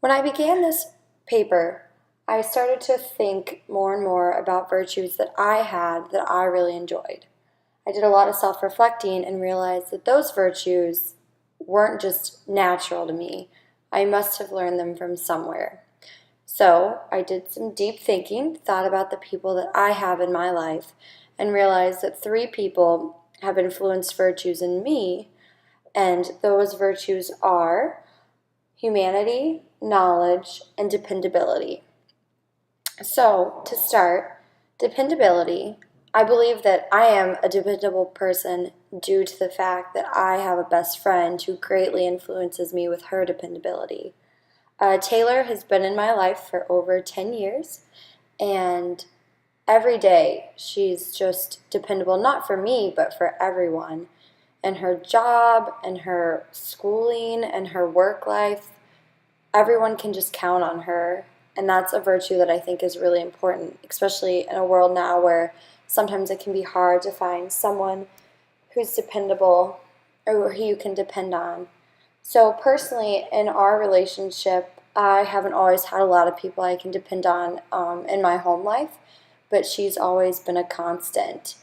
When I began this paper, I started to think more and more about virtues that I had that I really enjoyed. I did a lot of self reflecting and realized that those virtues weren't just natural to me. I must have learned them from somewhere. So I did some deep thinking, thought about the people that I have in my life, and realized that three people have influenced virtues in me, and those virtues are humanity, knowledge, and dependability. So, to start, dependability. I believe that I am a dependable person due to the fact that I have a best friend who greatly influences me with her dependability. Taylor has been in my life for over 10 years, and every day she's just dependable, not for me, but for everyone. And her job, and her schooling, and her work life, everyone can just count on her. And that's a virtue that I think is really important, especially in a world now where sometimes it can be hard to find someone who's dependable or who you can depend on. So personally, in our relationship, I haven't always had a lot of people I can depend on in my home life, but she's always been a constant.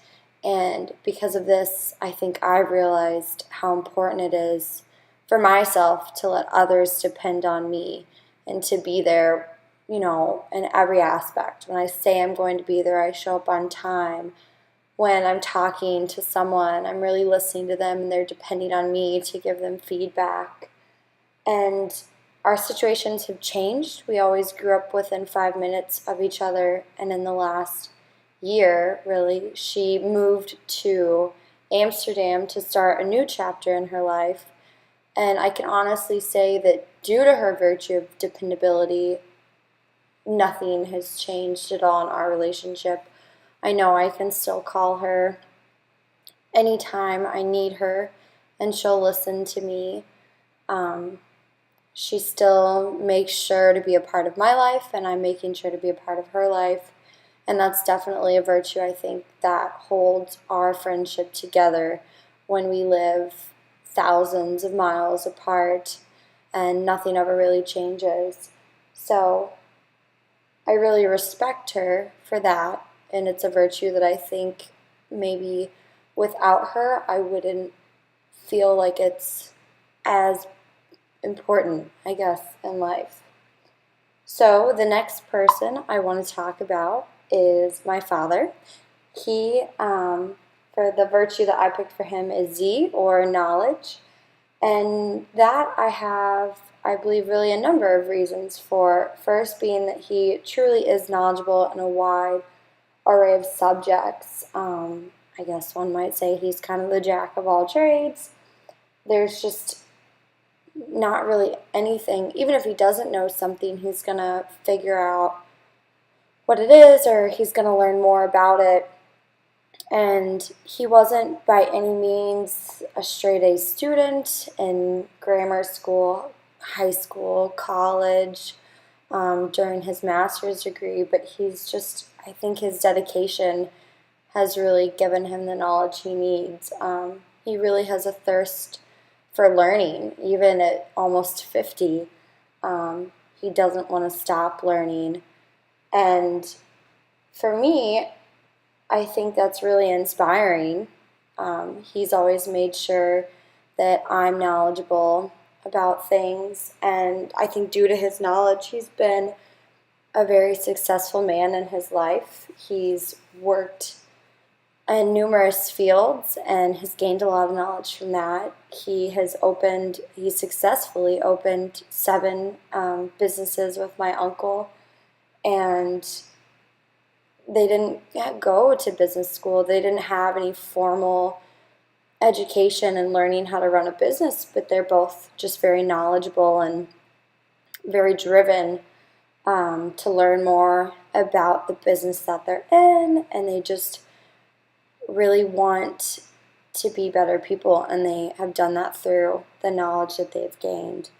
And because of this, I think I've realized how important it is for myself to let others depend on me and to be there, in every aspect. When I say I'm going to be there, I show up on time. When I'm talking to someone, I'm really listening to them and they're depending on me to give them feedback. And our situations have changed. We always grew up within 5 minutes of each other, and in the last year, really, she moved to Amsterdam to start a new chapter in her life. And I can honestly say that due to her virtue of dependability, nothing has changed at all in our relationship. I know I can still call her anytime I need her, and she'll listen to me. She still makes sure to be a part of my life, and I'm making sure to be a part of her life. And that's definitely a virtue, I think, that holds our friendship together when we live thousands of miles apart and nothing ever really changes. So I really respect her for that, and it's a virtue that I think maybe without her I wouldn't feel like it's as important, I guess, in life. So the next person I want to talk about is my father. He, for the virtue that I picked for him is Z, or knowledge. And that I have, I believe, really a number of reasons for. First being that he truly is knowledgeable in a wide array of subjects. I guess one might say he's kind of the jack of all trades. There's just not really anything, even if he doesn't know something, he's going to figure out what it is, or he's going to learn more about it. And he wasn't by any means a straight A student in grammar school, high school, college, during his master's degree, but he's just, I think his dedication has really given him the knowledge he needs. He really has a thirst for learning, even at almost 50. He doesn't want to stop learning. And for me, I think that's really inspiring. He's always made sure that I'm knowledgeable about things, and I think due to his knowledge, he's been a very successful man in his life. He's worked in numerous fields and has gained a lot of knowledge from that. He successfully opened 7 businesses with my uncle, and they didn't go to business school. They didn't have any formal education in learning how to run a business, but they're both just very knowledgeable and very driven to learn more about the business that they're in, and they just really want to be better people, and they have done that through the knowledge that they've gained.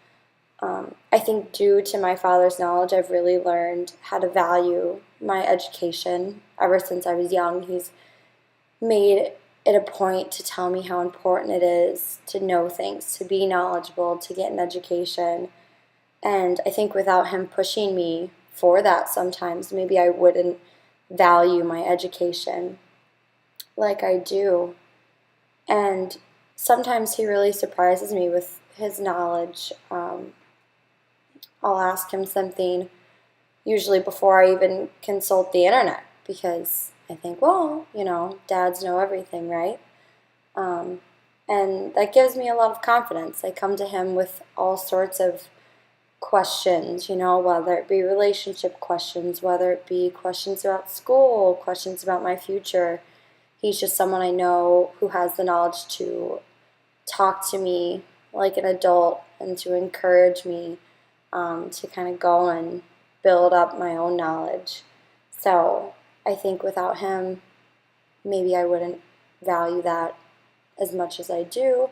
I think due to my father's knowledge, I've really learned how to value my education. Ever since I was young, he's made it a point to tell me how important it is to know things, to be knowledgeable, to get an education. And I think without him pushing me for that sometimes, maybe I wouldn't value my education like I do. And sometimes he really surprises me with his knowledge. I'll ask him something usually before I even consult the internet because I think, well, dads know everything, right? Um, and that gives me a lot of confidence. I come to him with all sorts of questions, whether it be relationship questions, whether it be questions about school, questions about my future. He's just someone I know who has the knowledge to talk to me like an adult and to encourage me to kind of go and build up my own knowledge. So I think without him, maybe I wouldn't value that as much as I do.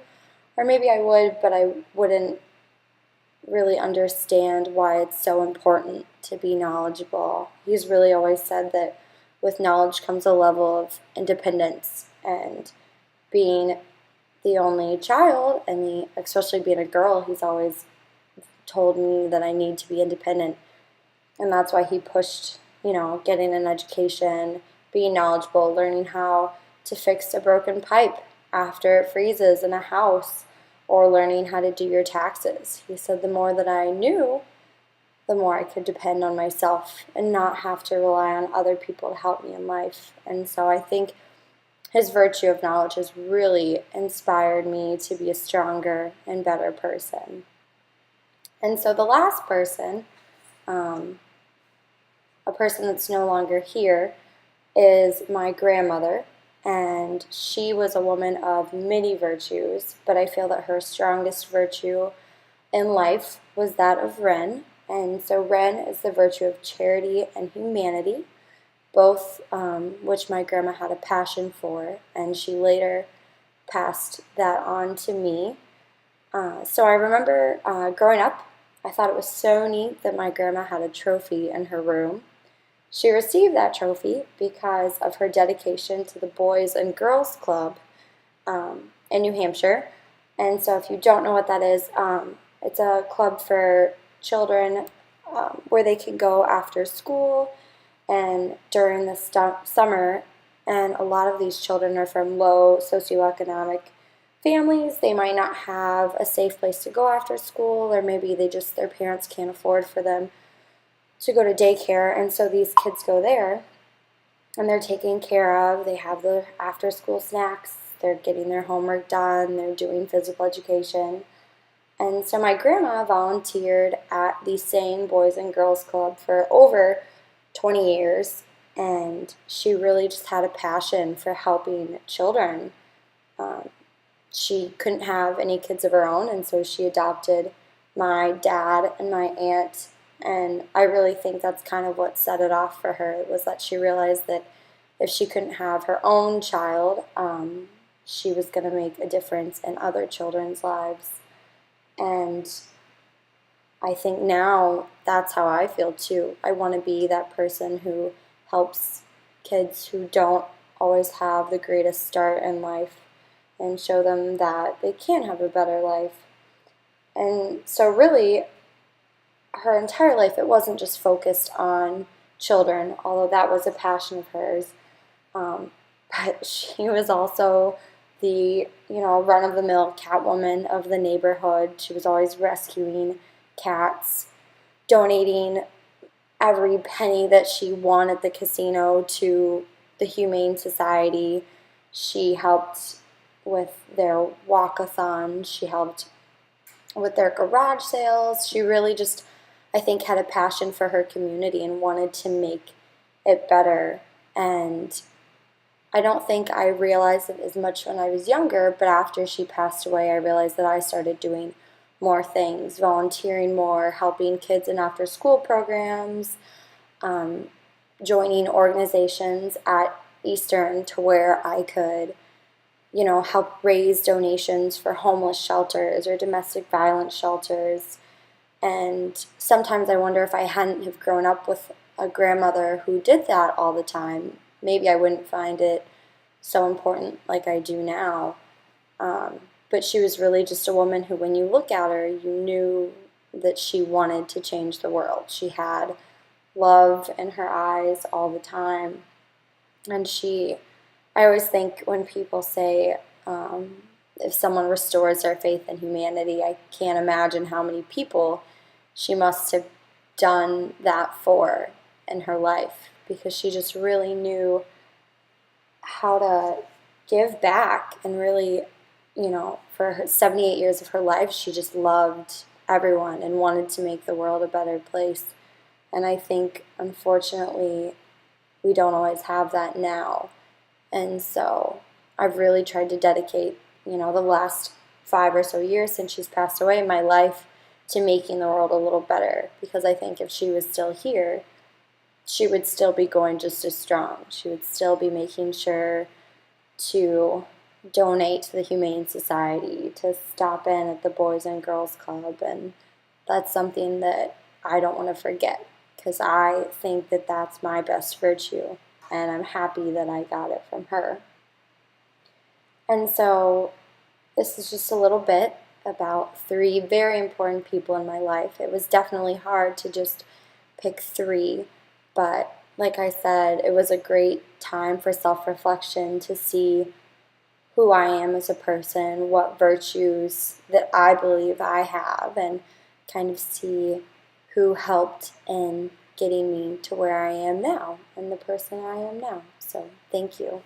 Or maybe I would, but I wouldn't really understand why it's so important to be knowledgeable. He's really always said that with knowledge comes a level of independence, and being the only child and especially being a girl, he's always told me that I need to be independent. And that's why he pushed, getting an education, being knowledgeable, learning how to fix a broken pipe after it freezes in a house, or learning how to do your taxes. He said the more that I knew, the more I could depend on myself and not have to rely on other people to help me in life. And so I think his virtue of knowledge has really inspired me to be a stronger and better person. And so the last person, a person that's no longer here, is my grandmother. And she was a woman of many virtues, but I feel that her strongest virtue in life was that of Ren. And so Ren is the virtue of charity and humanity, both which my grandma had a passion for, and she later passed that on to me. So I remember growing up, I thought it was so neat that my grandma had a trophy in her room. She received that trophy because of her dedication to the Boys and Girls Club in New Hampshire. And so if you don't know what that is, it's a club for children where they can go after school and during the summer. And a lot of these children are from low socioeconomic families. They might not have a safe place to go after school, or maybe their parents can't afford for them to go to daycare, and so these kids go there and they're taken care of. They have their after school snacks, they're getting their homework done, they're doing physical education. And so my grandma volunteered at the same Boys and Girls Club for over 20 years, and she really just had a passion for helping children. She couldn't have any kids of her own, and so she adopted my dad and my aunt. And I really think that's kind of what set it off for her, was that she realized that if she couldn't have her own child, she was going to make a difference in other children's lives. And I think now that's how I feel too. I want to be that person who helps kids who don't always have the greatest start in life and show them that they can have a better life. And so really, her entire life, it wasn't just focused on children, although that was a passion of hers. But she was also the, run-of-the-mill cat woman of the neighborhood. She was always rescuing cats, donating every penny that she won at the casino to the Humane Society. She helped with their walk-a-thon. She helped with their garage sales. She really just, I think, had a passion for her community and wanted to make it better. And I don't think I realized it as much when I was younger, but after she passed away, I realized that I started doing more things, volunteering more, helping kids in after-school programs, joining organizations at Eastern to where I could, help raise donations for homeless shelters or domestic violence shelters. And sometimes I wonder if I hadn't have grown up with a grandmother who did that all the time, maybe I wouldn't find it so important like I do now. But she was really just a woman who, when you look at her, you knew that she wanted to change the world. She had love in her eyes all the time. And I always think when people say, if someone restores their faith in humanity, I can't imagine how many people she must have done that for in her life, because she just really knew how to give back and really, for her 78 years of her life, she just loved everyone and wanted to make the world a better place. And I think, unfortunately, we don't always have that now. And so I've really tried to dedicate, the last 5 or so years since she's passed away, my life to making the world a little better. Because I think if she was still here, she would still be going just as strong. She would still be making sure to donate to the Humane Society, to stop in at the Boys and Girls Club. And that's something that I don't want to forget, because I think that that's my best virtue, and I'm happy that I got it from her. And so this is just a little bit about 3 very important people in my life. It was definitely hard to just pick 3, but like I said, it was a great time for self-reflection to see who I am as a person, what virtues that I believe I have, and kind of see who helped in getting me to where I am now and the person I am now. So thank you.